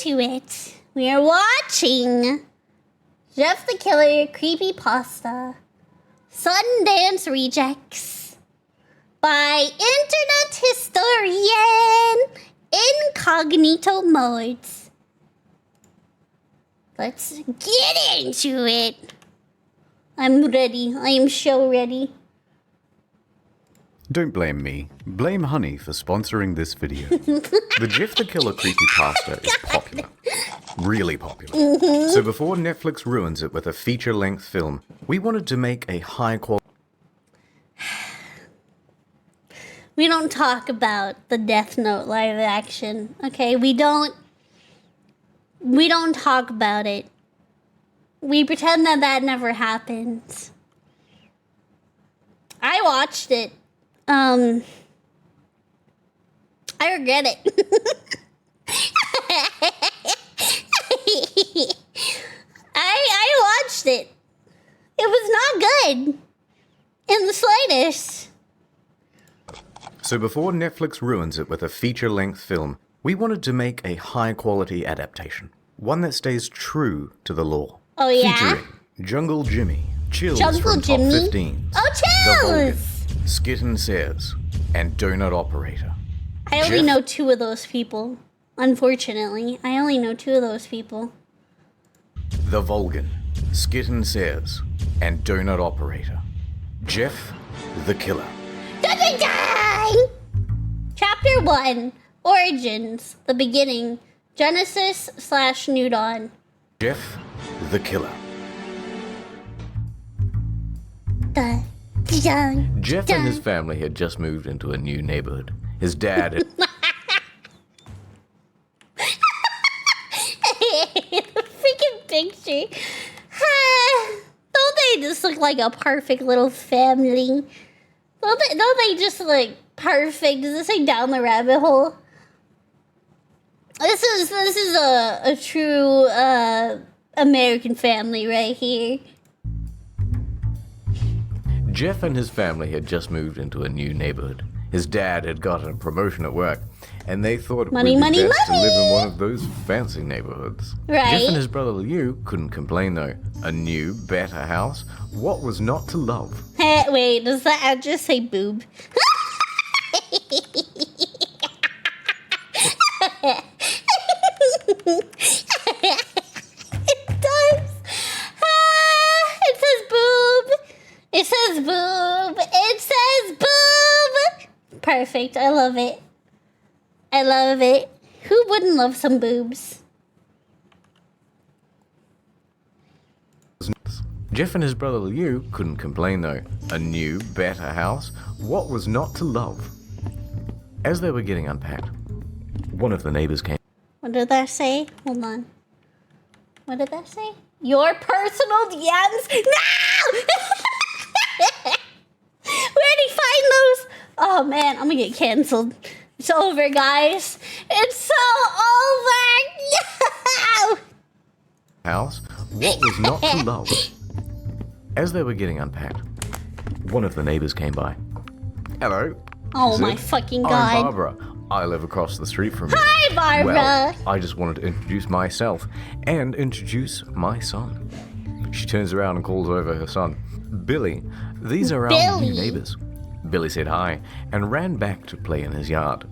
into it. We are watching Jeff the Killer Creepypasta Sundance Rejects by internet historian Incognito modes. Let's get into it. I'm ready. I am so ready. Don't blame me. Blame Honey for sponsoring this video. The Jeff the Killer Creepypasta is popular. Really popular. So before Netflix ruins it with a feature-length film, we wanted to make a high-quality... We don't talk about the Death Note live action, okay? We don't talk about it. We pretend that never happened. I watched it. I regret it. I watched it. It was not good. In the slightest. So before Netflix ruins it with a feature-length film, we wanted to make a high-quality adaptation. One that stays true to the lore. Oh, yeah? Featuring Jungle Jimmy, Chills Jungle from Jimmy? Top 15, Oh, The Vulcan, Chills! Skit and Says, and Donut Operator. I only Jeff- know two of those people. Unfortunately, I only know two of those people. The Vulcan, Skit and Says, and Donut Operator. Jeff the Killer. Dun-dun-dun! Chapter 1. Origins. The beginning. Genesis/New Dawn. Jeff the Killer. Dun, dun, Jeff dun. and his family had just moved into a new neighborhood. His dad had... The freaking picture. Don't they just look like a perfect little family? Don't they just look perfect? Is this like down the rabbit hole? This is a true American family right here. Jeff and his family had just moved into a new neighborhood. His dad had gotten a promotion at work, and they thought it Money, would money, be best money! to live in one of those fancy neighborhoods. Right. Jeff and his brother Liu couldn't complain though. A new, better house. What was not to love? Wait, does that address say boob? It does. It says boob. It says boob. It says boob. Perfect. I love it. I love it. Who wouldn't love some boobs? Jeff and his brother Liu couldn't complain though. A new, better house. What was not to love? As they were getting unpacked, one of the neighbors came. What did that say? Hold on. What did that say? Your personal DMs? No! Where'd he find those? Oh man, I'm gonna get canceled. It's over, guys. It's so over. No! House. What was not to love? As they were getting unpacked, one of the neighbors came by. Hello. Oh she my said. fucking I'm god. Barbara. I live across the street from you. Hi, Barbara. Well, I just wanted to introduce myself and introduce my son. She turns around and calls over her son, Billy. These are our Billy. new neighbors. Billy said hi and ran back to play in his yard.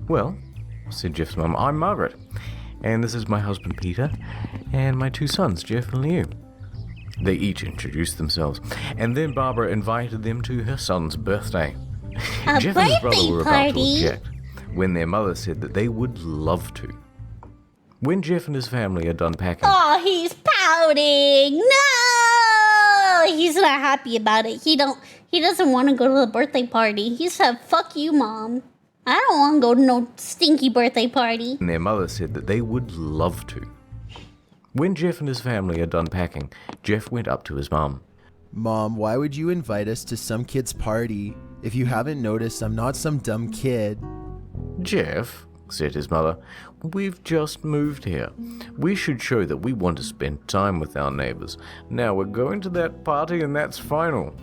Well, said Jeff's mum, I'm Margaret, and this is my husband Peter, and my two sons, Jeff and Liu. They each introduced themselves, and then Barbara invited them to her son's birthday. A Jeff and his brother birthday were about to party? object when their mother said that they would love to. When Jeff and his family are done packing, Oh, he's pouting. No! He's not happy about it. He doesn't want to go to the birthday party. He said, fuck you, Mom. I don't want to go to no stinky birthday party. and their mother said that they would love to. When Jeff and his family are done packing, Jeff went up to his mum. Mom, why would you invite us to some kid's party? If you haven't noticed, I'm not some dumb kid. Jeff, said his mother, we've just moved here. We should show that we want to spend time with our neighbors. Now we're going to that party and that's final.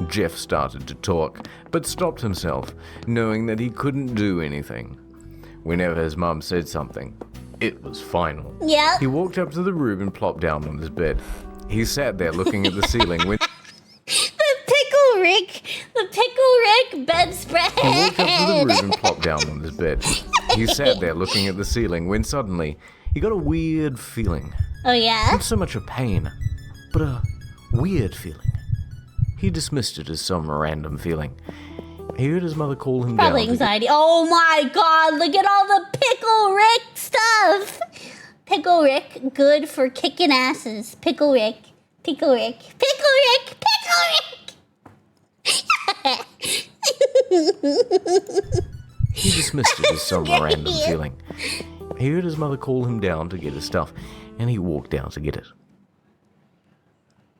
Jeff started to talk, but stopped himself, knowing that he couldn't do anything. Whenever his mum said something, It was final. Yeah. He walked up to the room and plopped down on his bed. He sat there looking at the ceiling when The Pickle Rick bedspread. he walked up to the room and plopped down on his bed. He sat there looking at the ceiling when suddenly he got a weird feeling. Oh yeah? Not so much a pain, but a weird feeling. He dismissed it as some random feeling. He heard his mother call him Probably down. anxiety. Oh my god, look at all the Pickle Rick stuff. Pickle Rick, good for kicking asses. Pickle Rick. Pickle Rick. Pickle Rick. Pickle Rick. He dismissed it as some random feeling. He heard his mother call him down to get his stuff, and he walked down to get it.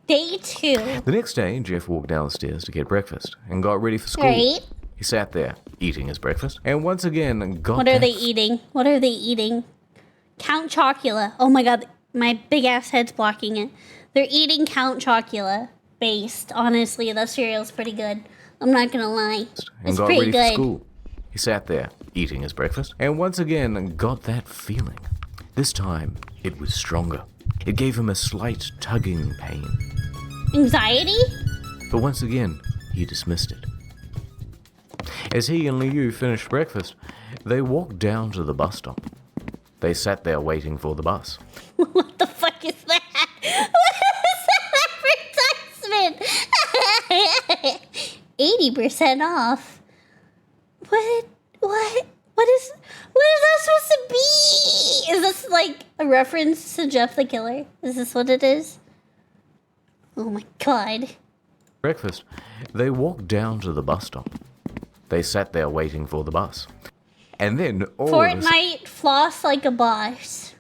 Day 2. The next day, Jeff walked downstairs to get breakfast and got ready for school. Right. He sat there, eating his breakfast, and once again got What are they eating? What are they eating? Count Chocula. Oh my god, my big ass head's blocking it. They're eating Count Chocula. Based. Honestly, that cereal's pretty good. I'm not gonna lie. and It's got pretty ready for good. school. He sat there, eating his breakfast, and once again got that feeling. This time, it was stronger. It gave him a slight tugging pain. Anxiety? But once again, he dismissed it. As he and Liu finished breakfast, they walked down to the bus stop. They sat there waiting for the bus. What the fuck is that? What is that advertisement? 80% off. What is that supposed to be? Is this like a reference to Jeff the Killer? Is this what it is? Oh my god. Breakfast, they walked down to the bus stop. They sat there waiting for the bus. And then all of a sudden, Fortnite floss like a boss.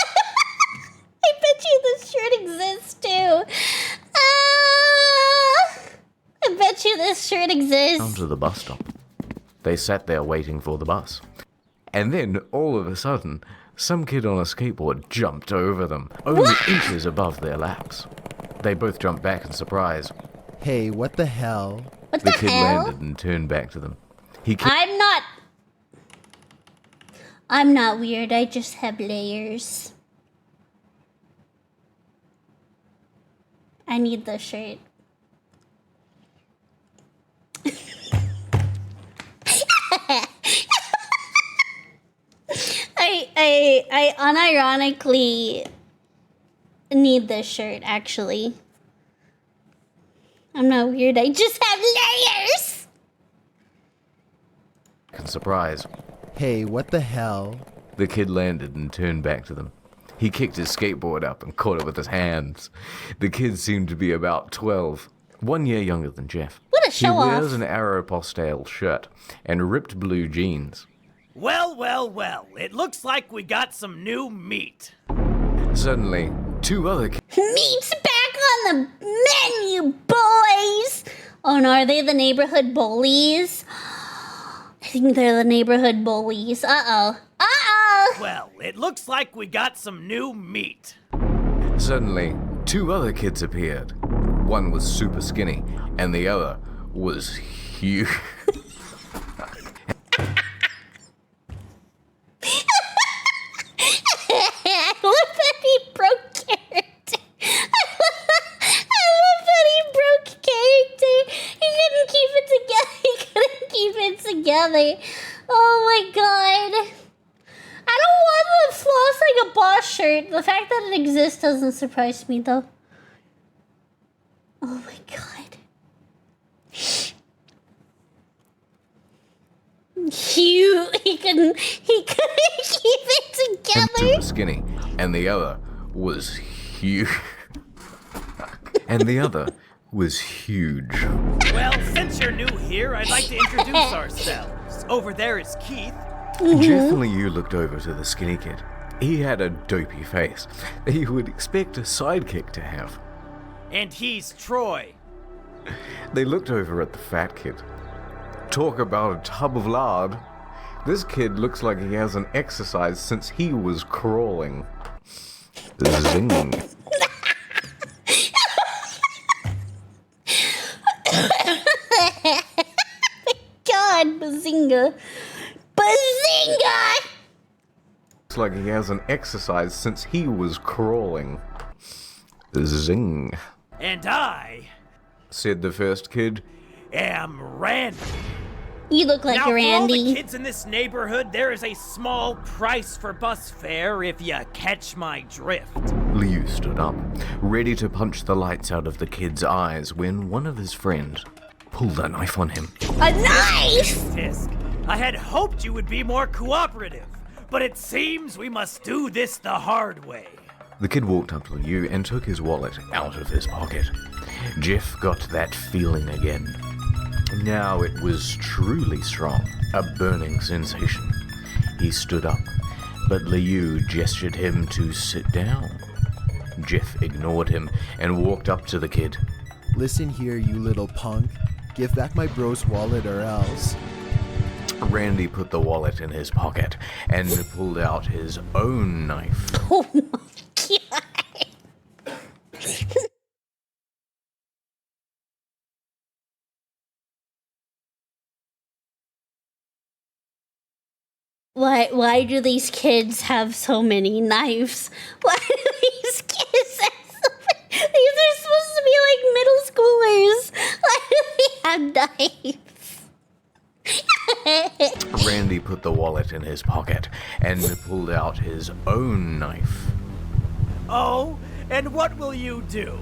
I bet you this shirt exists too. I bet you this shirt down exists. to the bus stop. They sat there waiting for the bus. And then, all of a sudden, some kid on a skateboard jumped over them, only inches above their laps. They both jumped back in surprise. Hey, what the hell? What The the kid hell? landed and turned back to them. He kicked I'm not weird. I just have layers. I need the shirt. I unironically need this shirt, actually. I'm not weird. I just have layers. in surprise. Hey, what the hell? The kid landed and turned back to them. He kicked his skateboard up and caught it with his hands. The kid seemed to be about 12, 1 year younger than Jeff. What a show He wears off. an Aeropostale shirt and ripped blue jeans. Well, well, well, it looks like we got some new meat. Suddenly, two other kids Meat's back on the menu, boys! Oh no, are they the neighborhood bullies? I think they're the neighborhood bullies. Uh-oh. Uh-oh! Well, it looks like we got some new meat. Suddenly, two other kids appeared. One was super skinny, and the other was huge. I love that he broke character. I love that he broke character. He couldn't keep it together. He couldn't keep it together. Oh my god. I don't want the floss like a boss shirt. The fact that it exists doesn't surprise me though. Oh my god. He couldn't keep it And together. super skinny, and the other was huge. And the other was huge. Well, since you're new here, I'd like to introduce ourselves. Over there is Keith. Jeff and Liu looked over to the skinny kid. He had a dopey face that you would expect a sidekick to have. And he's Troy. They looked over at the fat kid. Talk about a tub of lard. This kid looks like he hasn't exercised since he was crawling. Zing. Bazinga! Bazinga! Looks like he hasn't exercised since he was crawling. Zing, And I said the first kid. am Randy. You look like Now, for all the Randy. kids in this neighborhood, there is a small price for bus fare if you catch my drift. Liu stood up, ready to punch the lights out of the kid's eyes when one of his friends pulled a knife on him. A knife! Tisk, I had hoped you would be more cooperative, but it seems we must do this the hard way. The kid walked up to Liu and took his wallet out of his pocket. Jeff got that feeling again. Now it was truly strong, a burning sensation. He stood up, but Liu gestured him to sit down. Jeff ignored him and walked up to the kid. Listen here, you little punk. Give back my bro's wallet or else. Randy put the wallet in his pocket and pulled out his own knife. Oh my god. Why do these kids have so many knives? Why do these kids have so many? These are supposed to be like middle schoolers. Why do they have knives? Randy put the wallet in his pocket and pulled out his own knife. Oh, and what will you do?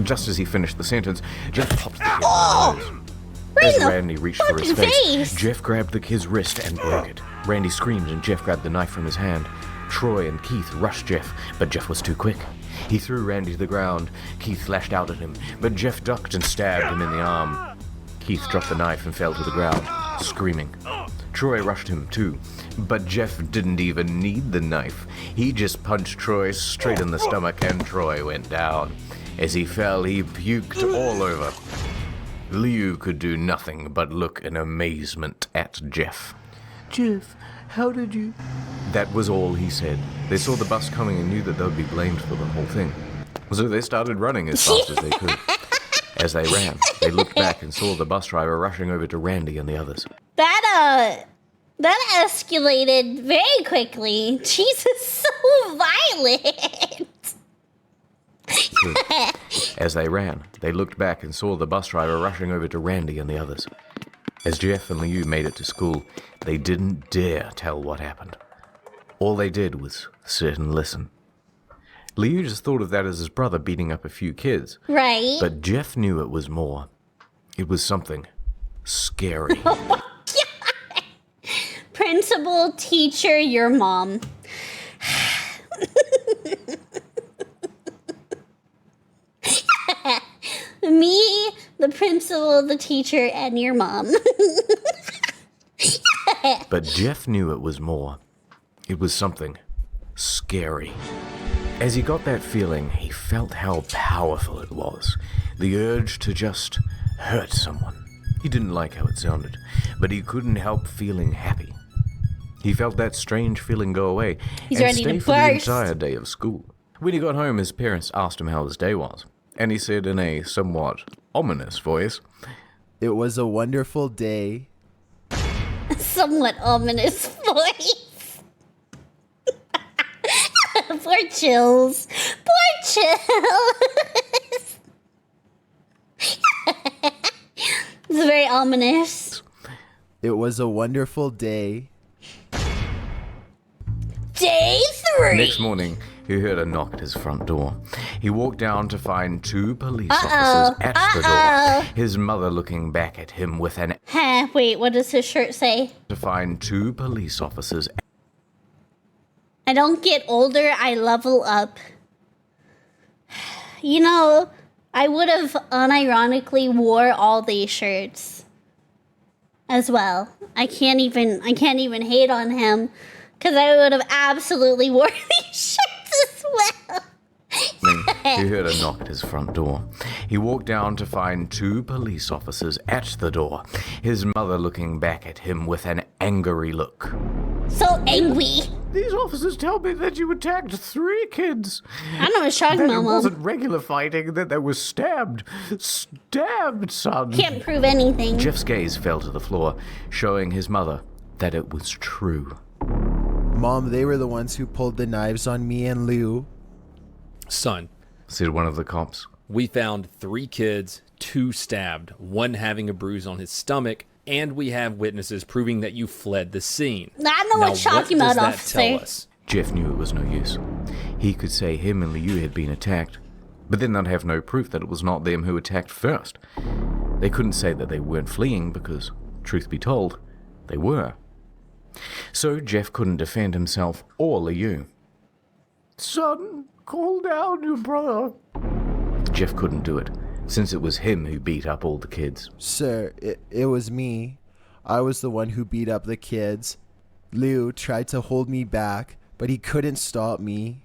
Just as he finished the sentence, Jeff popped the kid in the nose. As Randy reached for his face, Jeff grabbed the kid's wrist and broke it. Randy screamed and Jeff grabbed the knife from his hand. Troy and Keith rushed Jeff, but Jeff was too quick. He threw Randy to the ground. Keith lashed out at him, but Jeff ducked and stabbed him in the arm. Keith dropped the knife and fell to the ground, screaming. Troy rushed him too, but Jeff didn't even need the knife. He just punched Troy straight in the stomach and Troy went down. As he fell, he puked all over. Liu could do nothing but look in amazement at Jeff. Jeff, how did you... That was all he said. They saw the bus coming and knew that they would be blamed for the whole thing. So they started running as fast as they could. As they ran, they looked back and saw the bus driver rushing over to Randy and the others. That escalated very quickly. Jesus, so violent. As they ran, they looked back and saw the bus driver rushing over to Randy and the others. As Jeff and Liu made it to school, they didn't dare tell what happened. All they did was sit and listen. Liu just thought of that as his brother beating up a few kids. Right. But Jeff knew it was more. It was something scary. Principal, teacher, your mom. Me, the principal, the teacher, and your mom. But Jeff knew it was more. It was something scary. As he got that feeling, he felt how powerful it was. The urge to just hurt someone. He didn't like how it sounded, but he couldn't help feeling happy. He felt that strange feeling go away He's and ready stay to for the burst. entire day of school. When he got home, his parents asked him how his day was, and he said in a somewhat ominous voice, It was a wonderful day. Somewhat ominous voice. Poor Chills. Poor Chills. It's very ominous. It was a wonderful day. Day 3. Next morning, he heard a knock at his front door. He walked down to find 2 police officers at the door. His mother looking back at him with an... Huh, wait, what does his shirt say? To find 2 police officers... I don't get older, I level up. You know, I would have unironically wore all these shirts as well. I can't even hate on him because I would have absolutely wore these shirts as well. He heard a knock at his front door. He walked down to find 2 police officers at the door. His mother looking back at him with an angry look. So angry. these officers tell me that you attacked 3 kids. I know it's shocking, That it Mama. wasn't regular fighting, that they were stabbed. Stabbed, son. Can't prove anything. Jeff's gaze fell to the floor, showing his mother that it was true. Mom, they were the ones who pulled the knives on me and Lou. Son, Said one of the cops. we found 3 kids, 2 stabbed, 1 having a bruise on his stomach, and we have witnesses proving that you fled the scene. I know Now, what shocking what about, does that tell officer. us? Jeff knew it was no use. He could say him and Liu had been attacked, but then they'd have no proof that it was not them who attacked first. They couldn't say that they weren't fleeing because, truth be told, they were. So Jeff couldn't defend himself or Liu. Son, call down your brother. Jeff couldn't do it, since it was him who beat up all the kids. Sir, it was me. I was the one who beat up the kids. Lou tried to hold me back, but he couldn't stop me.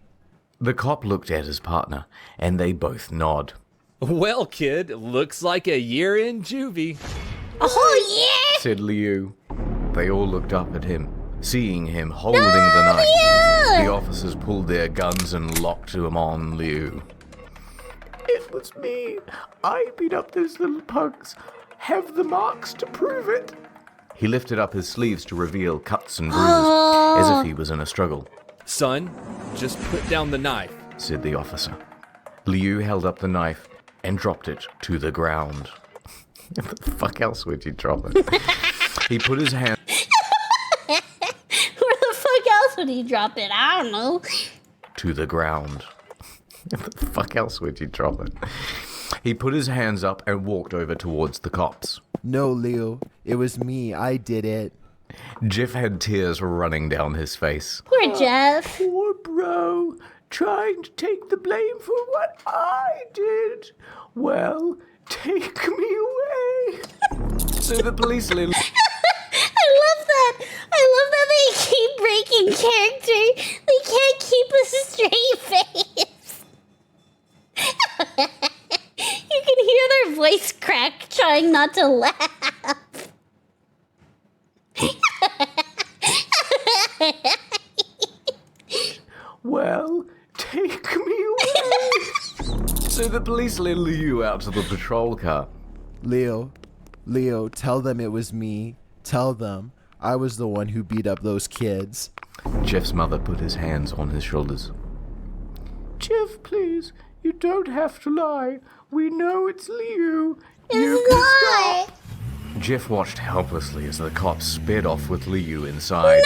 The cop looked at his partner, and they both nod. Well, kid, looks like a year in juvie. Oh, Said Liu. They all looked up at him, seeing him holding the knife. The officers pulled their guns and locked them on Liu. It was me. I beat up those little pugs. Have the marks to prove it. He lifted up his sleeves to reveal cuts and bruises, as if he was in a struggle, Son, just put down the knife. said the officer. Liu held up the knife and dropped it to the ground. Where the fuck else would you drop it? He put his hand yeah. Where the fuck else would he drop it? I don't know. to the ground. Where the fuck else would you drop it? He put his hands up and walked over towards the cops. No, Lou, it was me. I did it. Jeff had tears running down his face. Poor Jeff. Poor bro, trying to take the blame for what I did. Well, take me away. So the police I love that. I love that they keep breaking character. They can't keep a straight face. You can hear their voice crack, trying not to laugh. Well, take me away. So the police led Liu out to the patrol car. Leo, tell them it was me. Tell them I was the one who beat up those kids. Jeff's mother put his hands on his shoulders. Jeff, please, you don't have to lie. We know it's Liu. It's not. Jeff watched helplessly as the cops sped off with Liu inside.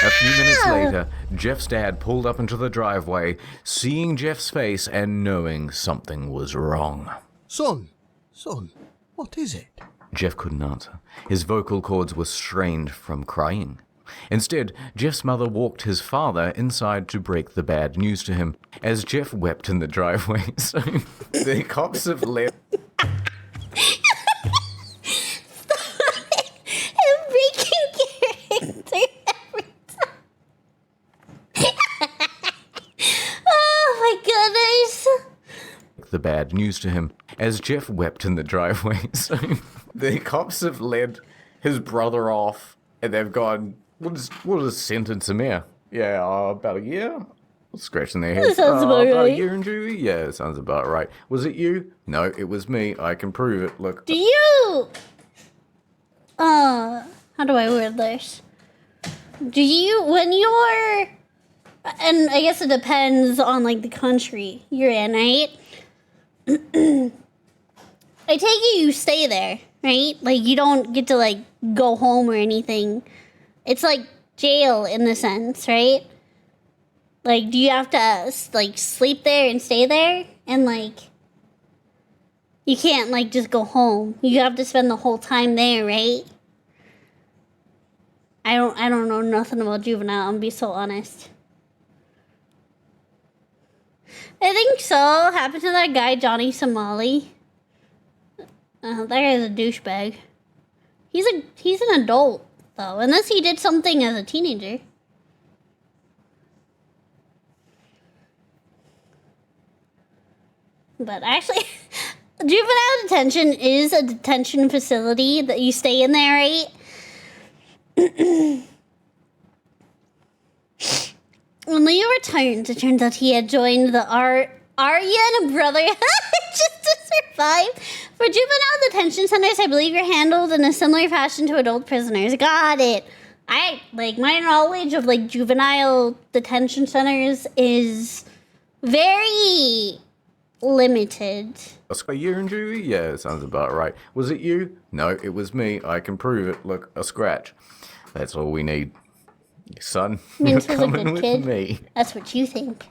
A few minutes later, Jeff's dad pulled up into the driveway, seeing Jeff's face and knowing something was wrong. Son, what is it? Jeff couldn't answer. His vocal cords were strained from crying. Instead, Jeff's mother walked his father inside to break the bad news to him, as Jeff wept in the driveway. So the cops have left. I'm breaking character every time. Oh my goodness. The bad news to him, as Jeff wept in the driveway. So the cops have led his brother off, and they've gone, we'll just sentence him here. Yeah, about a year? Scratching their heads. That sounds about a right. year in juvie? Yeah, it sounds about right. Was it you? No, it was me. I can prove it. Look. Do you... how do I word this? Do you, when you're... And I guess it depends on, like, the country you're in, right? I take it you stay there, right? Like, you don't get to, like, go home or anything. It's like jail in the sense, right? Like, do you have to, like, sleep there and stay there? And, like, you can't, like, just go home. You have to spend the whole time there, right? I don't know nothing about juvenile, I'm gonna be so honest. I think so. Happened to that guy, Johnny Somali. That guy's a douchebag. He's an adult, though. Unless he did something as a teenager. But actually, juvenile detention is a detention facility that you stay in there, right? Leo returned, it turns out he had joined the Aryan Brotherhood just to survive. For juvenile detention centers, I believe you're handled in a similar fashion to adult prisoners. Got it. My knowledge of, juvenile detention centers is very limited. A year in juvie? Yeah, sounds about right. Was it you? No, it was me. I can prove it. Look, a scratch. That's all we need. Son, you're Mintzey's a coming good with kid. me. That's what you think.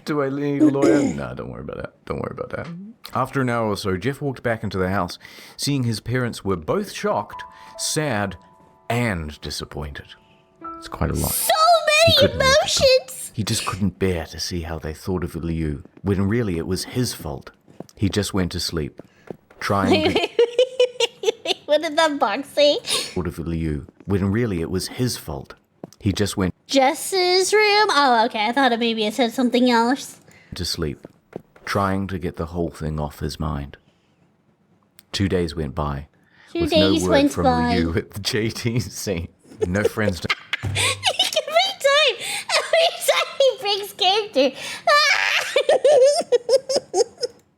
Do I need a lawyer? No, don't worry about that. Don't worry about that. After an hour or so, Jeff walked back into the house, seeing his parents were both shocked, sad, and disappointed. It's quite a lot. So He many couldn't live with them. emotions! He just couldn't bear to see how they thought of Liu, when really it was his fault. He just went to sleep, trying to What did that box say? thought of Liu, when really it was his fault. He just went Jess's room? Oh, okay. I thought maybe it said something else. to sleep, trying to get the whole thing off his mind. 2 days went by, 2 with days no word went from by. Liu at the JTC. No friends to Every time he breaks character.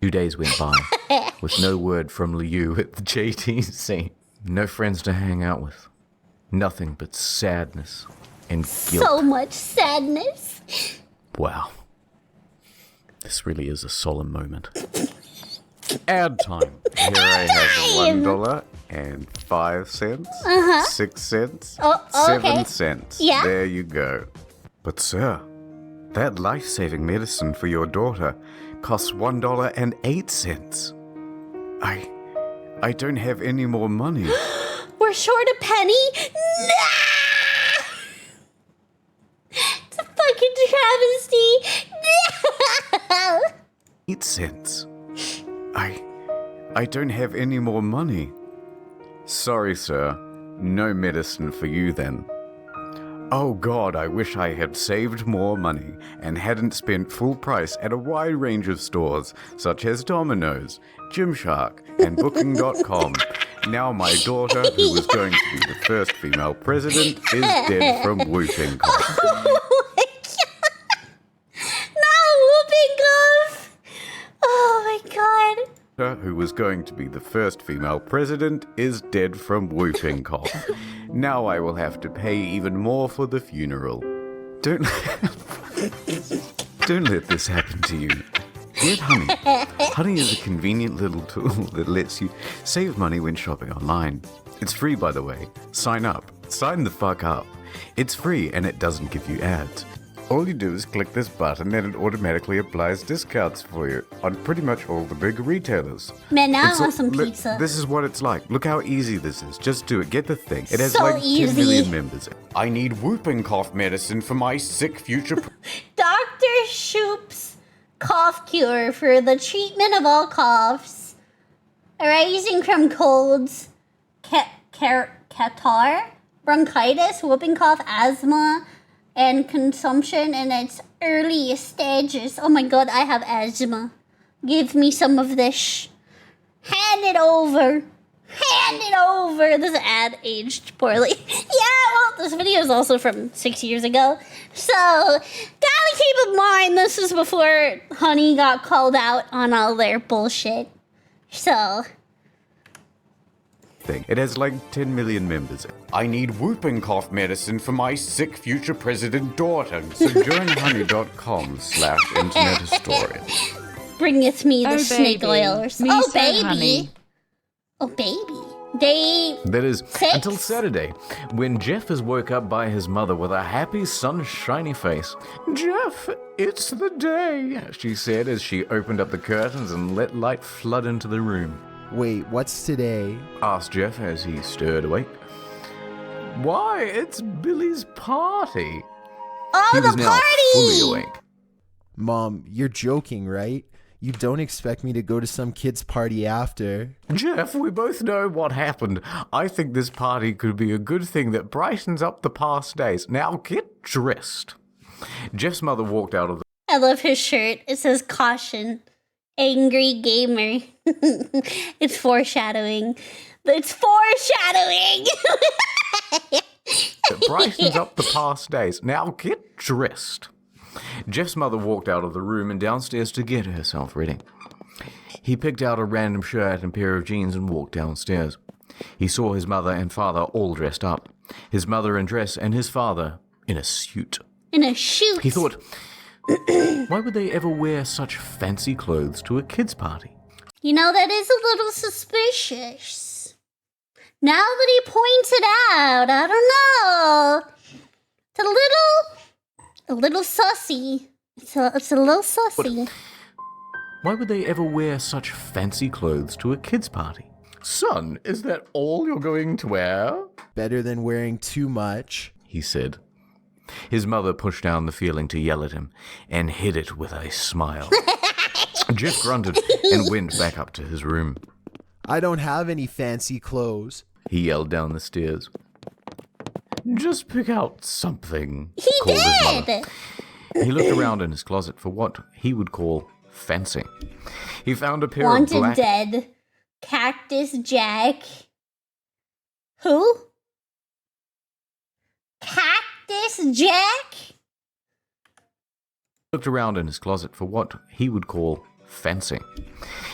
2 days went by, with no word from Liu at the JTC. No friends to hang out with. Nothing but sadness and guilt. So much sadness. Wow. This really is a solemn moment. Ad time. Here I have $1.05, 6 cents, Oh, 7 okay. cents. Yeah. There you go. But sir, that life-saving medicine for your daughter costs $1.08. I don't have any more money. We're short a penny? Nah! It's a fucking travesty. No! 8 cents. I don't have any more money. Sorry, sir. No medicine for you then. Oh God, I wish I had saved more money and hadn't spent full price at a wide range of stores such as Domino's, Gymshark, and Booking.com. Now my daughter, who was going to be the first female president, is dead from whooping cough. Oh my god. Not whooping cough. Oh my god. Who was going to be the first female president is dead from whooping cough. Now I will have to pay even more for the funeral. Don't let this happen to you. Get Honey. Honey is a convenient little tool that lets you save money when shopping online. It's free, by the way. Sign up. Sign the fuck up. It's free and it doesn't give you ads. All you do is click this button and it automatically applies discounts for you on pretty much all the big retailers. Man, now I It's want some look, pizza. This is what it's like. Look how easy this is. Just do it. Get the thing. It has So like 10 easy. million members. I need whooping cough medicine for my sick future. Dr. Shoop's cough cure for the treatment of all coughs arising from colds, catarrh, bronchitis, whooping cough, asthma, and consumption in its earliest stages. Oh my god, I have asthma. Give me some of this. Hand it over. Hand it over. This ad aged poorly. Yeah, well, this video is also from 6 years ago. So, gotta keep in mind, this is before Honey got called out on all their bullshit. So, Thing. It has like 10 million members. I need whooping cough medicine for my sick future president daughter. So join honey.com/internet historian. bringeth me the Oh, snake baby. oil. Me Oh, so baby. honey. Oh, baby. They... That is, Six? until Saturday, when Jeff is woke up by his mother with a happy, sunshiny face. Jeff, it's the day, she said as she opened up the curtains and let light flood into the room. Wait, what's today? Asked Jeff as he stirred awake. Why, it's Billy's party. Oh, He was the now fully party! awake. Mom, you're joking, right? You don't expect me to go to some kid's party after. Jeff, we both know what happened. I think this party could be a good thing that brightens up the past days. Now get dressed. Jeff's mother walked out of the I love his shirt. It says caution. Angry gamer. It's foreshadowing. It's foreshadowing! It brightens up the past days. Now get dressed. Jeff's mother walked out of the room and downstairs to get herself ready. He picked out a random shirt and pair of jeans and walked downstairs. He saw his mother and father all dressed up. His mother in dress and his father in a suit. In a shoot. He thought, why would they ever wear such fancy clothes to a kid's party? You know, that is a little suspicious. Now that he points it out, I don't know. It's a little sussy. It's a little sussy. Why would they ever wear such fancy clothes to a kid's party? Son, is that all you're going to wear? Better than wearing too much. He said. His mother pushed down the feeling to yell at him and hid it with a smile. Jeff grunted and went back up to his room. I don't have any fancy clothes. He yelled down the stairs. Just pick out something, He called his mother. did. He looked around in his closet for what he would call fancy. He found a pair of Wanted black... dead. Cactus Jack. Who? Cactus Jack? Looked around in his closet for what he would call fancy.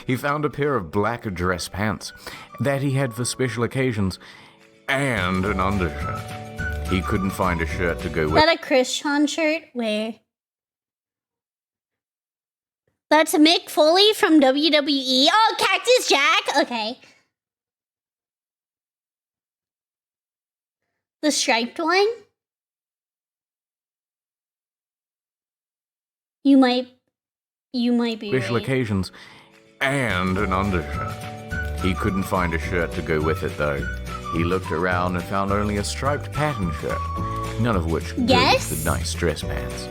He found a pair of black dress pants that he had for special occasions and an undershirt. He couldn't find a shirt to go Is with. that a Christian shirt? Where? That's Mick Foley from WWE. Oh, Cactus Jack. Okay. The striped one? You might be Special right. occasions and an undershirt. He couldn't find a shirt to go with it though. He looked around and found only a striped pattern shirt, none of which goes Yes? with the nice dress pants.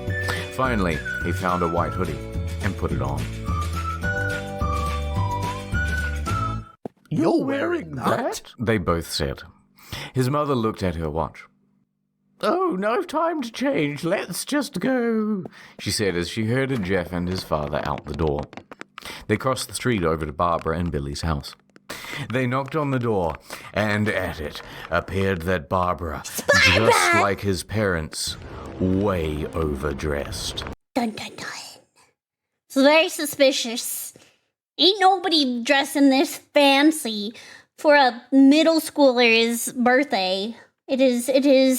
Finally, he found a white hoodie and put it on. You're wearing that? They both said. His mother looked at her watch. Oh, no time to change. Let's just go, she said as she herded Jeff and his father out the door. They crossed the street over to Barbara and Billy's house. They knocked on the door, and at it appeared that Barbara, just like his parents, way overdressed. Dun dun dun. It's very suspicious. Ain't nobody dressing this fancy for a middle schooler's birthday. It is very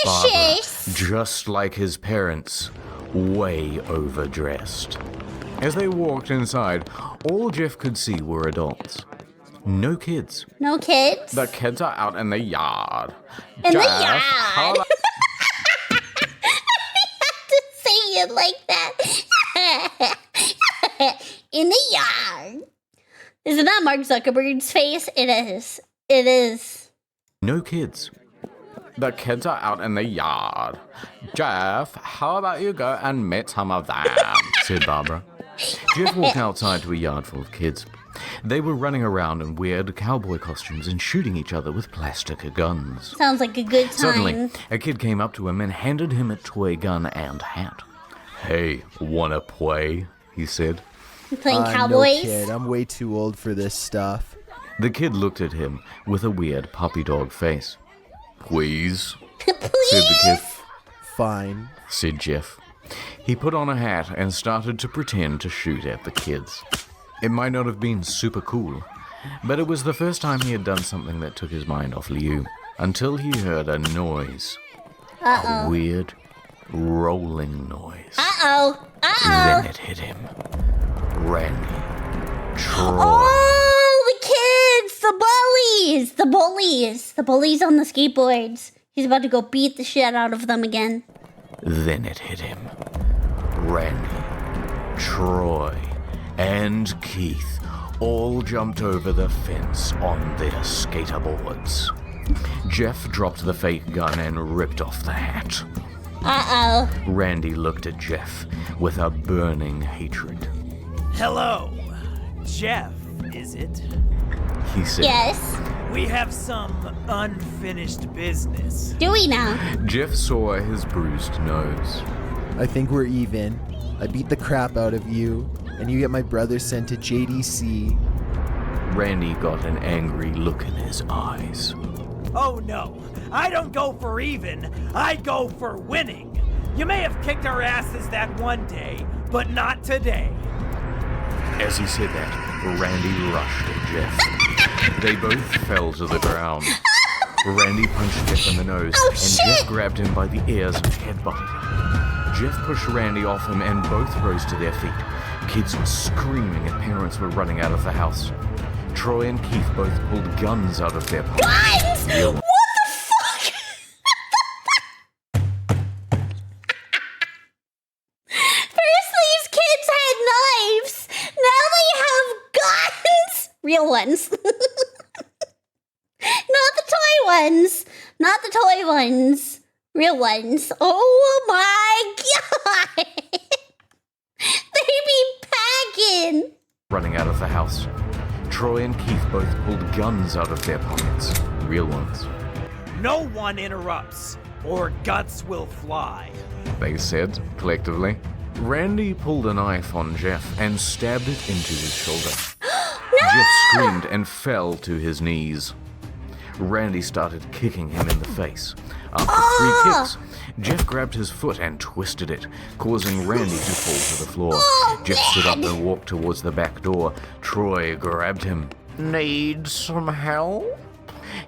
Barbara, suspicious. just like his parents, way overdressed. As they walked inside, all Jeff could see were adults. No kids. No kids. The kids are out in the yard. In the Jeff, yard. how the- to say it like that. In the yard. Isn't that Mark Zuckerberg's face? It is. It is. No kids. The kids are out in the yard. Jeff, how about you go and meet some of them, said Barbara. Jeff walked outside to a yard full of kids. They were running around in weird cowboy costumes and shooting each other with plastic guns. Sounds like a good time. Suddenly, a kid came up to him and handed him a toy gun and hat. Hey, wanna play? He said. You playing No cowboys? kid, I'm way too old for this stuff. The kid looked at him with a weird puppy dog face. Please, said the Please? kid. Fine. Said Jeff. He put on a hat and started to pretend to shoot at the kids. It might not have been super cool, but it was the first time he had done something that took his mind off Liu, until he heard a noise. Uh-oh. A weird, rolling noise. Uh-oh. Then it hit him. Randy. Troy. Oh, the kids! The bullies! The bullies! The bullies on the skateboards. He's about to go beat the shit out of them again. Then it hit him. Randy, Troy, and Keith all jumped over the fence on their skaterboards. Jeff dropped the fake gun and ripped off the hat. Uh-oh. Randy looked at Jeff with a burning hatred. Hello, Jeff, is it? He said. Yes. We have some unfinished business. Do we now? Jeff saw his bruised nose. I think we're even. I beat the crap out of you, and you get my brother sent to JDC. Randy got an angry look in his eyes. Oh no, I don't go for even, I go for winning. You may have kicked our asses that one day, but not today. As he said that, Randy rushed at Jeff. They both fell to the ground. Randy punched Jeff in the nose, and Jeff grabbed him by the ears and headbutted him. Jeff pushed Randy off him, and both rose to their feet. Kids were screaming, and parents were running out of the house. Troy and Keith both pulled guns out of their pockets. Guns? What the fuck? First these kids had knives, now they have guns. Real ones. Not the toy ones. Not the toy ones. Real ones. Oh my god. They be packing. Running out of the house. Troy and Keith both pulled guns out of their pockets. Real ones. No one interrupts, or guts will fly. They said, collectively. Randy pulled a knife on Jeff and stabbed it into his shoulder. Jeff screamed and fell to his knees. Randy started kicking him in the face. After 3 kicks, Jeff grabbed his foot and twisted it, causing Randy to fall to the floor. Jeff stood up and walked towards the back door. Troy grabbed him. Need some help?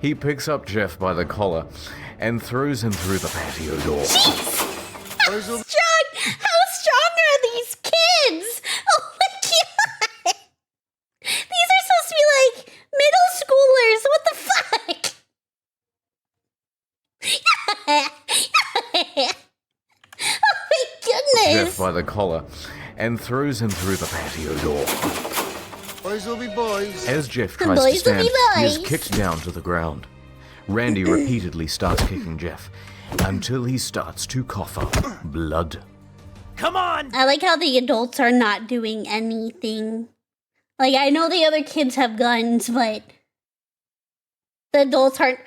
He picks up Jeff by the collar and throws him through the patio door. How strong are these kids? Oh my god! These are supposed to be like middle schoolers. What the fuck? Oh my goodness! Jeff by the collar and throws him through the patio door. Boys will be boys. As Jeff tries to Boys will stand, be he is boys. kicked down to the ground. Randy repeatedly starts kicking Jeff until he starts to cough up blood. Come on! I like how the adults are not doing anything. Like, I know the other kids have guns, but the adults aren't.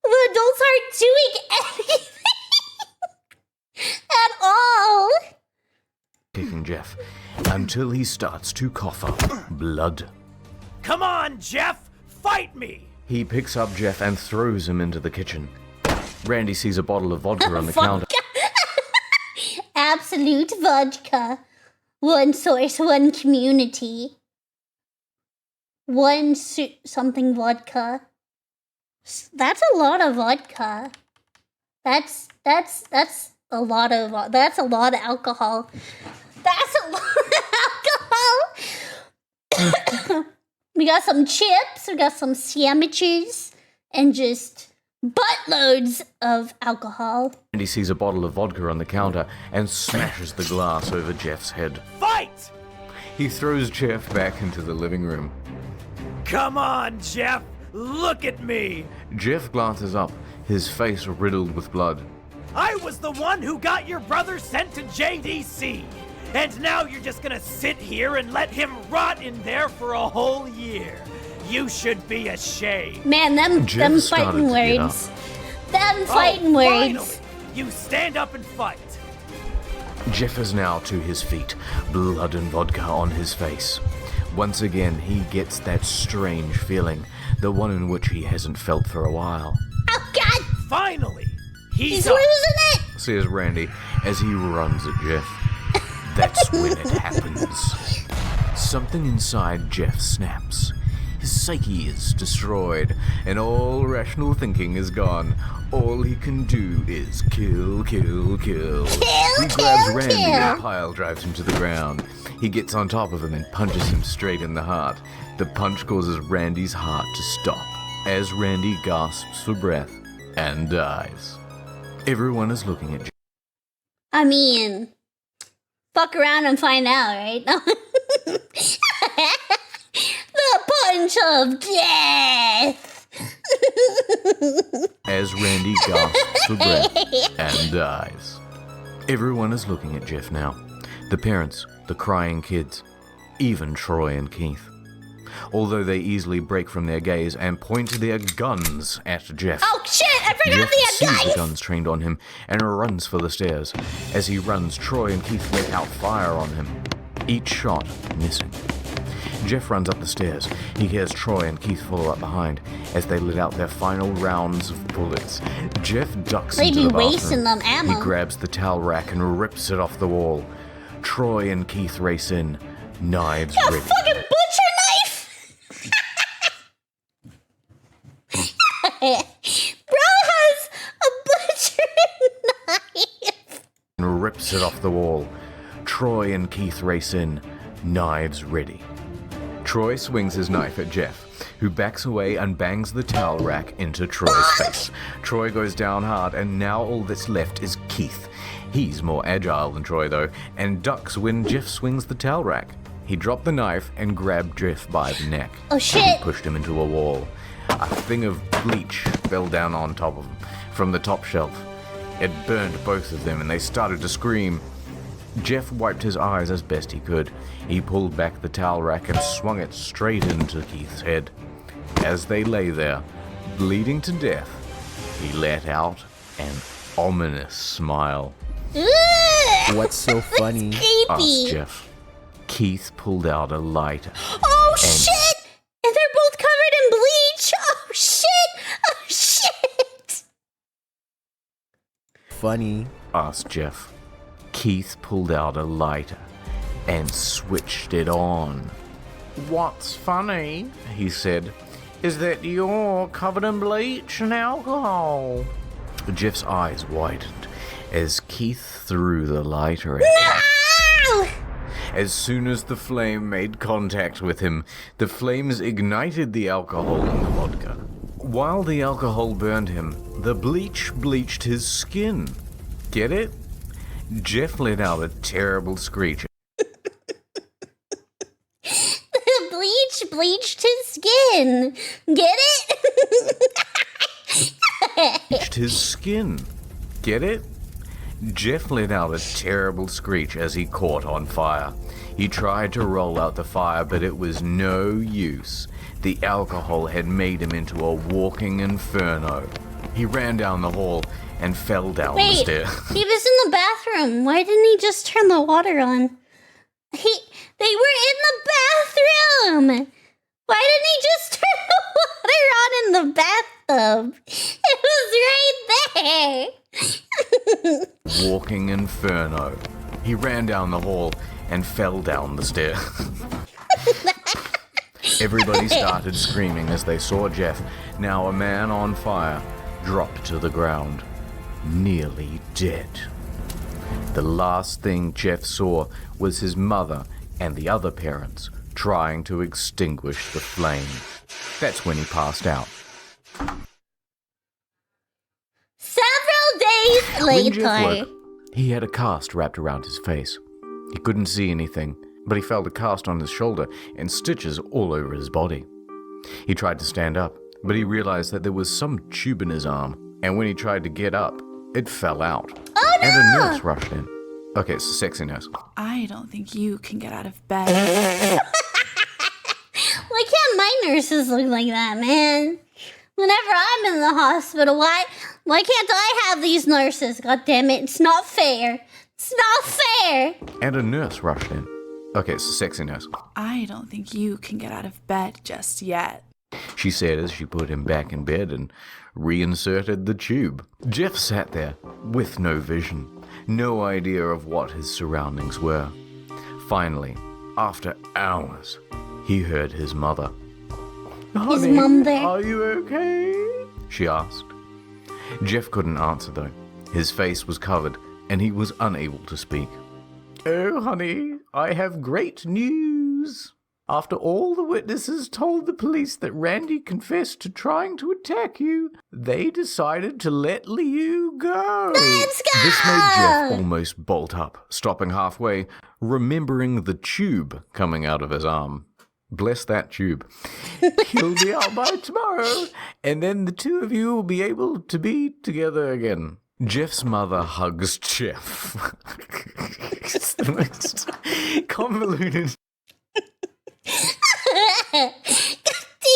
The adults aren't doing anything at all. Kicking Jeff until he starts to cough up blood. Come on, Jeff! Fight me! He picks up Jeff and throws him into the kitchen. Randy sees a bottle of vodka on the counter. Absolute vodka. One source, one community. One something vodka. That's a lot of vodka. That's a lot of alcohol. That's a lot of alcohol. We got some chips, we got some sandwiches, and just buttloads of alcohol. Randy sees a bottle of vodka on the counter and smashes the glass over Jeff's head. Fight! He throws Jeff back into the living room. Come on, Jeff! Look at me! Jeff glances up, his face riddled with blood. I was the one who got your brother sent to JDC. And now you're just gonna sit here and let him rot in there for a whole year. You should be ashamed. Man, them Jeff started fighting to get words. Them fighting Finally. words. You stand up and fight. Jeff is now to his feet, blood and vodka on his face. Once again, he gets that strange feeling, the one in which he hasn't felt for a while. Oh God! Finally, He's up. losing it. Says Randy as he runs at Jeff. That's when it happens. Something inside Jeff snaps. His psyche is destroyed, and all rational thinking is gone. All he can do is kill, kill, kill. He grabs Randy and pile drives him to the ground. He gets on top of him and punches him straight in the heart. The punch causes Randy's heart to stop as Randy gasps for breath and dies. Everyone is looking at Jeff. I mean, fuck around and find out, right? The punch of death. As Randy gasps for breath and dies. Everyone is looking at Jeff now. The parents, the crying kids, even Troy and Keith. Although they easily break from their gaze and point their guns at Jeff. Oh shit! I forgot Jeff they had sees the guns. guns trained on him and runs for the stairs. As he runs, Troy and Keith let out fire on him, each shot missing. Jeff runs up the stairs. He hears Troy and Keith follow up behind as they let out their final rounds of bullets. Jeff ducks They into be the bathroom. wasting them ammo. He grabs the towel rack and rips it off the wall. Troy and Keith race in, knives A ready. fucking butcher knife! Bro has a butcher knife! And rips it off the wall. Troy and Keith race in, knives ready. Troy swings his knife at Jeff, who backs away and bangs the towel rack into Troy's face. Troy goes down hard, and now all that's left is Keith. He's more agile than Troy, though, and ducks when Jeff swings the towel rack. He dropped the knife and grabbed Jeff by the neck. Oh, shit. And he pushed him into a wall. A thing of bleach fell down on top of him from the top shelf. It burned both of them, and they started to scream. Jeff wiped his eyes as best he could. He pulled back the towel rack and swung it straight into Keith's head. As they lay there, bleeding to death, he let out an ominous smile. Ugh, What's so funny? Asked creepy. Jeff. Keith pulled out a lighter. Oh shit! And they're both covered in bleach! Oh shit! Oh shit! Funny. Asked Jeff. Keith pulled out a lighter and switched it on. What's funny, he said, is that you're covered in bleach and alcohol. Jeff's eyes widened as Keith threw the lighter at him. Ow! As soon as the flame made contact with him, the flames ignited the alcohol in the vodka. While the alcohol burned him, the bleach bleached his skin. Get it? Jeff let out a terrible screech. The bleach bleached his skin. Get it? Bleached his skin. Get it? Jeff let out a terrible screech as he caught on fire. He tried to roll out the fire, but it was no use. The alcohol had made him into a walking inferno. He ran down the hall and fell down the Wait, stairs. he was in the bathroom. Why didn't he just turn the water on? They were in the bathroom. Why didn't he just turn the water on in the bathtub? It was right there. Walking inferno. He ran down the hall and fell down the stairs. Everybody started screaming as they saw Jeff, now a man on fire, drop to the ground, nearly dead. The last thing Jeff saw was his mother and the other parents trying to extinguish the flame. That's when he passed out. Several days When Jeff later. woke, he had a cast wrapped around his face. He couldn't see anything, but he felt a cast on his shoulder and stitches all over his body. He tried to stand up, but he realized that there was some tube in his arm, and when he tried to get up, it fell out. Oh no! And a nurse rushed in. Okay, it's a sexy nurse. I don't think you can get out of bed. Why can't my nurses look like that, man? Whenever I'm in the hospital, why can't I have these nurses? God damn it, it's not fair. It's not fair. And a nurse rushed in. Okay, it's a sexy nurse. I don't think you can get out of bed just yet. She said as she put him back in bed and reinserted the tube. Jeff sat there with no vision, no idea of what his surroundings were. Finally, after hours, he heard his mother. Is Mom there? Are you okay? She asked. Jeff couldn't answer though. His face was covered and he was unable to speak. Oh, honey, I have great news. After all the witnesses told the police that Randy confessed to trying to attack you, they decided to let Liu go. Let's go! This made Jeff almost bolt up, stopping halfway, remembering the tube coming out of his arm. Bless that tube. He'll be out by tomorrow, and then the two of you will be able to be together again. Jeff's mother hugs Jeff. It's the most convoluted. Dang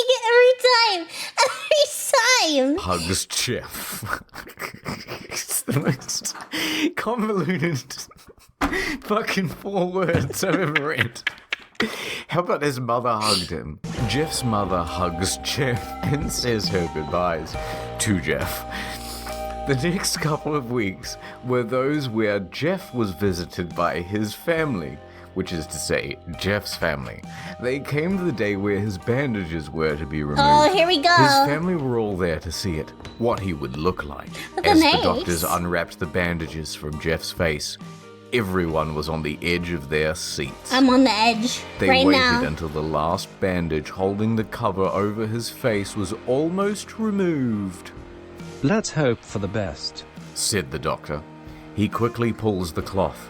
it, every time. Hugs Jeff. It's the most convoluted fucking 4 words I've ever read. How about his mother hugged him? Jeff's mother hugs Jeff and says her goodbyes to Jeff. The next couple of weeks were those where Jeff was visited by his family, which is to say, Jeff's family. They came to the day where his bandages were to be removed. Oh, here we go. His family were all there to see it, what he would look like. Look As nice. the doctors unwrapped the bandages from Jeff's face, everyone was on the edge of their seats. I'm on the edge They right waited now. until the last bandage holding the cover over his face was almost removed. Let's hope for the best, said the doctor. He quickly pulls the cloth,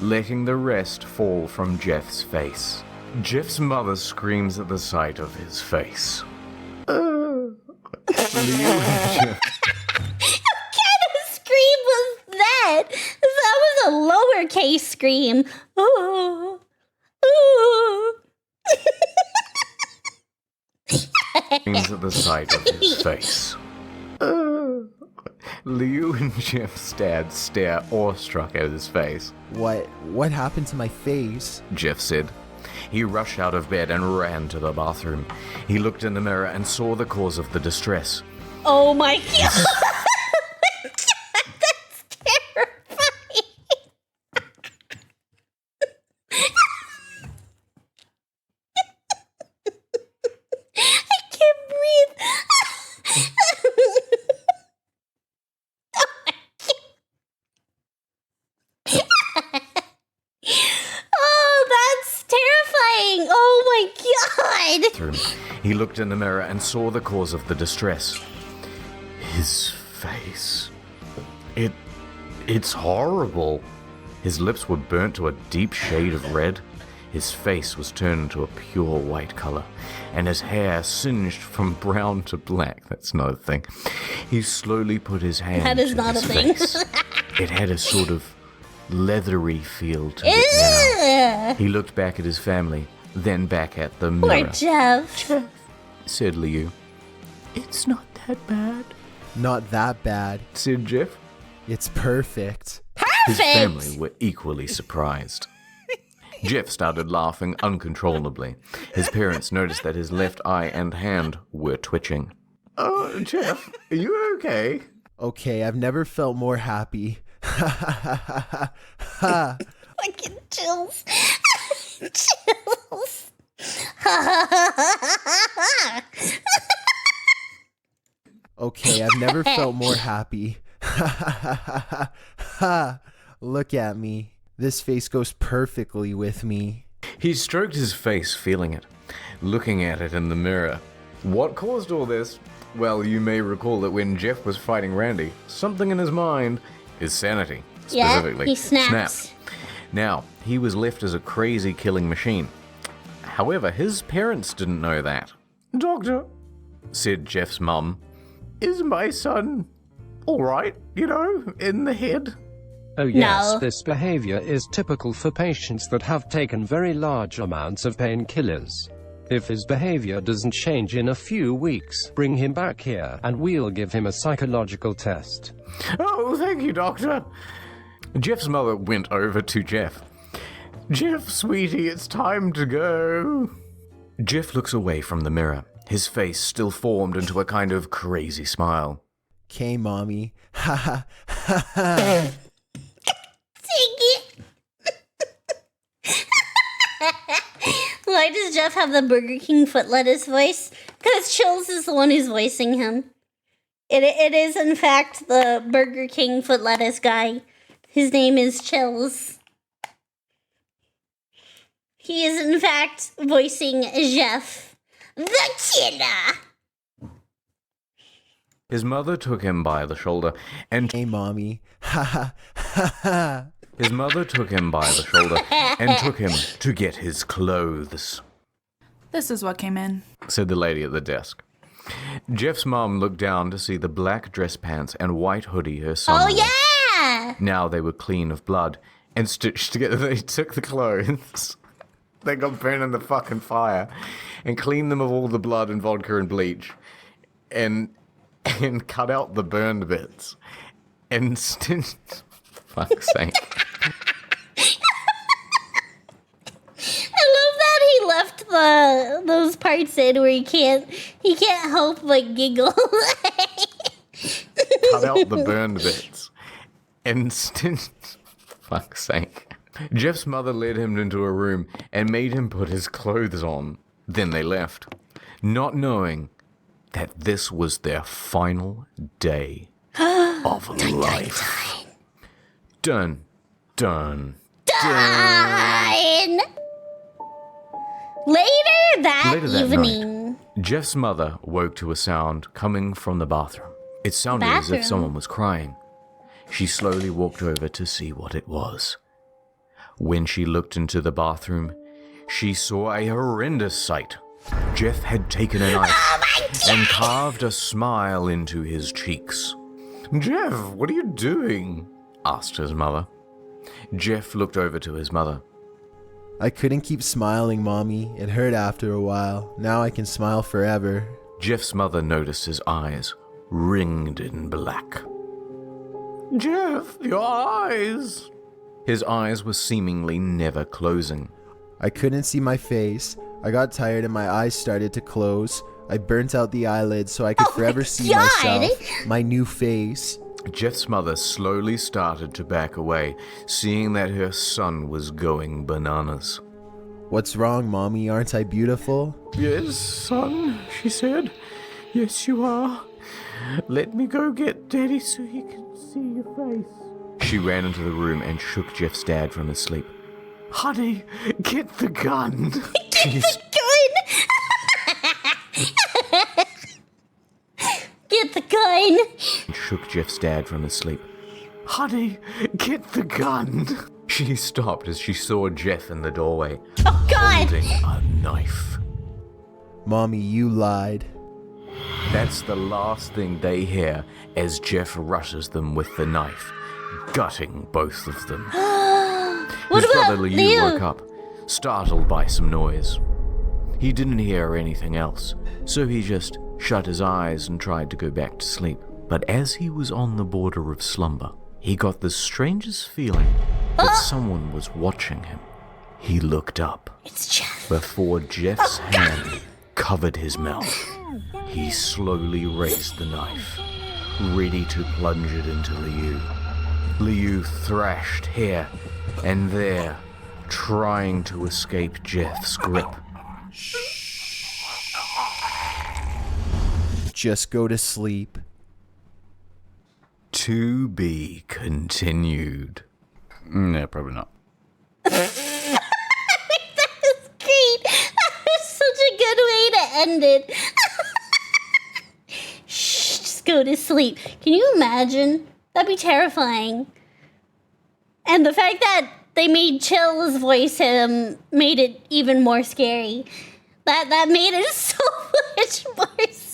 letting the rest fall from Jeff's face. Jeff's mother screams at the sight of his face. Leo and Jeff What kind of scream was that? That was a lowercase scream. Oh. Oh. screams at the sight of his face. Leo and Jeff's dad stare awestruck at his face. What happened to my face? Jeff said. He rushed out of bed and ran to the bathroom. He looked in the mirror and saw the cause of the distress. Oh my god. That's terrifying. I can't breathe. Oh, that's terrifying. Oh my god. He looked in the mirror and saw the cause of the distress. His face. It's horrible. His lips were burnt to a deep shade of red. His face was turned to a pure white color, and his hair singed from brown to black. That's not a thing. He slowly put his hand That is to not his a thing. face. It had a sort of leathery feel to it now. Ew. He looked back at his family, then back at the Poor mirror. Jeff. Said Liu. It's not that bad, Not that bad. said Jeff. It's perfect. His Perfect. family were equally surprised. Jeff started laughing uncontrollably. His parents noticed that his left eye and hand were twitching. Oh, Jeff, are you okay? Okay, I've never felt more happy. Fucking chills. Chills. Okay, I've never felt more happy. Look at me. This face goes perfectly with me. He stroked his face, feeling it, looking at it in the mirror. What caused all this? Well, you may recall that when Jeff was fighting Randy, something in his mind, his sanity, Yeah, specifically, he snaps. snapped. Now, he was left as a crazy killing machine. However, his parents didn't know that. Doctor, said Jeff's mum, is my son all right, in the head? Oh yes, No. this behavior is typical for patients that have taken very large amounts of painkillers. If his behavior doesn't change in a few weeks, bring him back here and we'll give him a psychological test. Oh, thank you, Doctor. Jeff's mother went over to Jeff. Jeff, sweetie, it's time to go. Jeff looks away from the mirror, his face still formed into a kind of crazy smile. Okay, mommy. Ha ha ha ha. Why does Jeff have the Burger King foot lettuce voice? Because Chills is the one who's voicing him. It is, in fact, the Burger King foot lettuce guy. His name is Chills. He is, in fact, voicing Jeff, the killer. His mother took him by the shoulder and Hey, mommy. Ha ha ha ha. his mother took him by the shoulder and took him to get his clothes, This is what came in. said the lady at the desk. Jeff's mom looked down to see the black dress pants and white hoodie her son Oh, wore. yeah! Now they were clean of blood and stitched together. They took the clothes. They got burned in the fucking fire and cleaned them of all the blood and vodka and bleach and cut out the burned bits and stitched. Fuck's sake. I love that he those parts in where he can't help but giggle. Cut out the burned bits. Fuck's sake. Jeff's mother led him into a room and made him put his clothes on. Then they left, not knowing that this was their final day of life. Dun, dun, Done. Later that evening. night, Jeff's mother woke to a sound coming from the bathroom. It sounded as if someone was crying. She slowly walked over to see what it was. When she looked into the bathroom, she saw a horrendous sight. Jeff had taken a knife and carved a smile into his cheeks. "Jeff, what are you doing?" asked his mother. Jeff looked over to his mother. I couldn't keep smiling, Mommy. It hurt after a while. Now I can smile forever. Jeff's mother noticed his eyes ringed in black. "Jeff, your eyes!" His eyes were seemingly never closing. I couldn't see my face. I got tired and my eyes started to close. I burnt out the eyelids so I could forever see myself, my new face. Jeff's mother slowly started to back away, seeing that her son was going bananas. What's wrong, Mommy? Aren't I beautiful? "Yes, son," she said. "Yes, you are. Let me go get Daddy so he can see your face." She ran into the room and shook Jeff's dad from his sleep. "Honey, get the gun." Get the gun. Shook Jeff's dad from his sleep. "Honey, get the gun." She stopped as she saw Jeff in the doorway, Oh God. holding a knife. Mommy, you lied. That's the last thing they hear as Jeff rushes them with the knife, gutting both of them. What His about brother Liu Liu? woke up, startled by some noise. He didn't hear anything else, so he just shut his eyes and tried to go back to sleep. But as he was on the border of slumber, he got the strangest feeling that someone was watching him. He looked up. It's Jeff. Before Jeff's hand covered his mouth, he slowly raised the knife, ready to plunge it into Liu. Liu thrashed here and there, trying to escape Jeff's grip. Just go to sleep. To be continued. No, probably not. That was great. That was such a good way to end it. Shh, just go to sleep. Can you imagine? That'd be terrifying. And the fact that they made Chill's voice him made it even more scary. That made it so much more scary.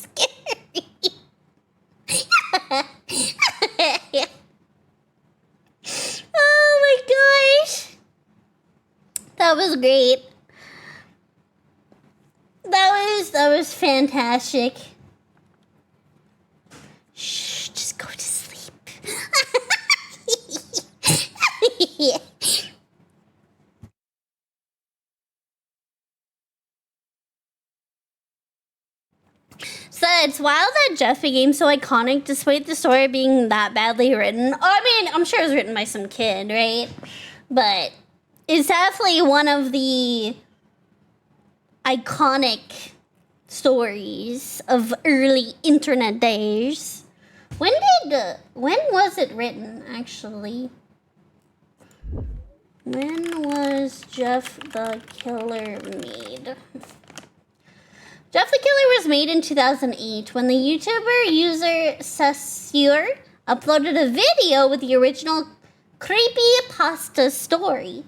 Oh my gosh. That was great. That was fantastic. Shh, just go to sleep. So it's wild that Jeff became so iconic despite the story being that badly written. I mean, I'm sure it was written by some kid, right? But it's definitely one of the iconic stories of early internet days. When was it written, actually? When was Jeff the Killer made? Jeff the Killer was made in 2008 when the YouTuber user Sasur uploaded a video with the original Creepypasta story.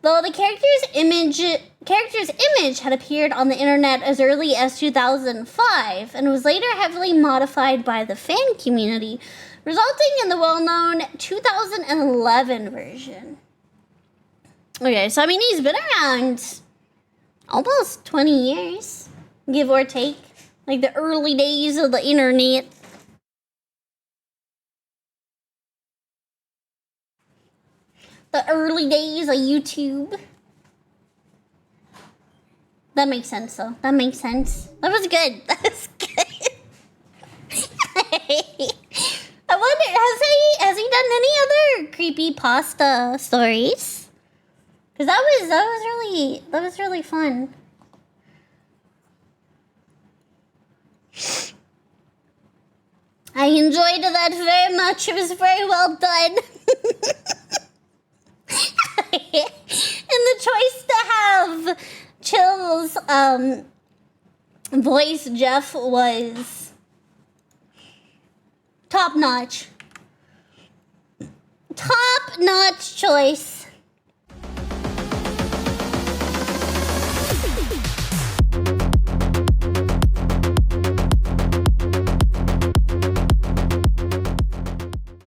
Though the character's image had appeared on the internet as early as 2005 and was later heavily modified by the fan community, resulting in the well-known 2011 version. Okay, so I mean, he's been around almost 20 years. Give or take. Like the early days of the internet. The early days of YouTube. That makes sense, though. That makes sense. That was good. That was good. I wonder, has he done any other creepypasta stories? Because that was really fun. I enjoyed that very much. It was very well done. And the choice to have Chill's voice Jeff was top notch. Top notch choice.